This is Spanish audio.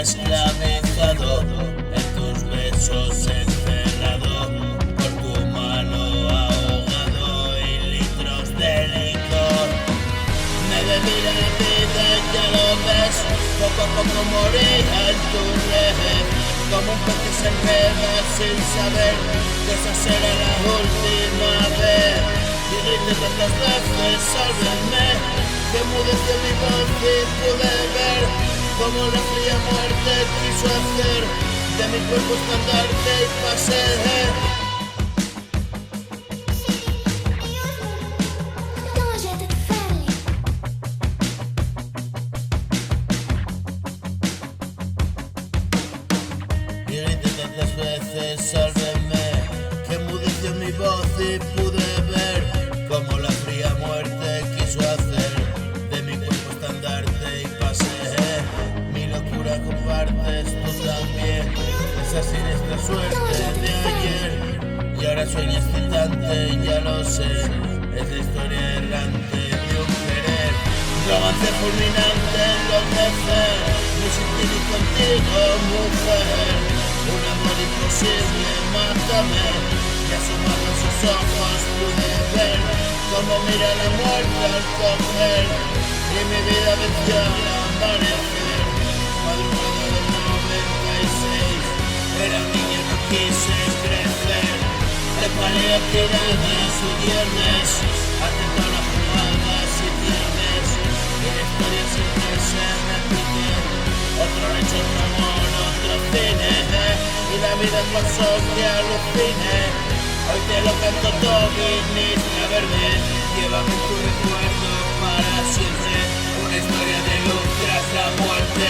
esclavizado, en tus besos encerrado, por tu mano ahogado y litros de licor. Me bebí la vida, ya lo ves, poco a poco moría en tu red, como un pez que se enreda sin saber que esa será la última vez. Y grité tantas veces, sálvenme, que mudeció mi voz y pude ver como la fría muerte quiso hacer de mi cuerpo estandarte y pasé. Y grité tantas veces, sálvenme, que enmudeció mi voz y pude ver como la fría muerte quiso hacer de mi cuerpo estandarte y pasé. Mi locura compartes tú también, esa siniestra suerte de ayer, y ahora sueño excitante, ya lo sé, es la historia errante de un querer. Romance fulminante, enloquecer, no sin ti ni contigo, mujer. Un amor imposible, mátame, y asomado a sus ojos pude ver cómo mira la muerte al coger, y mi vida venció al amanecer. Madrugada del 96, era niño, no quise crecer, de paleo tiradas y viernes, atento a las jugadas y tiernes, y la historia siempre se repite, otro lecho, otro amor, otro cine, y la vida pasó que alucine. Hoy te lo canto todo, viniste a verme, llévame en tu recuerdo para siempre, una historia de luz tras la muerte.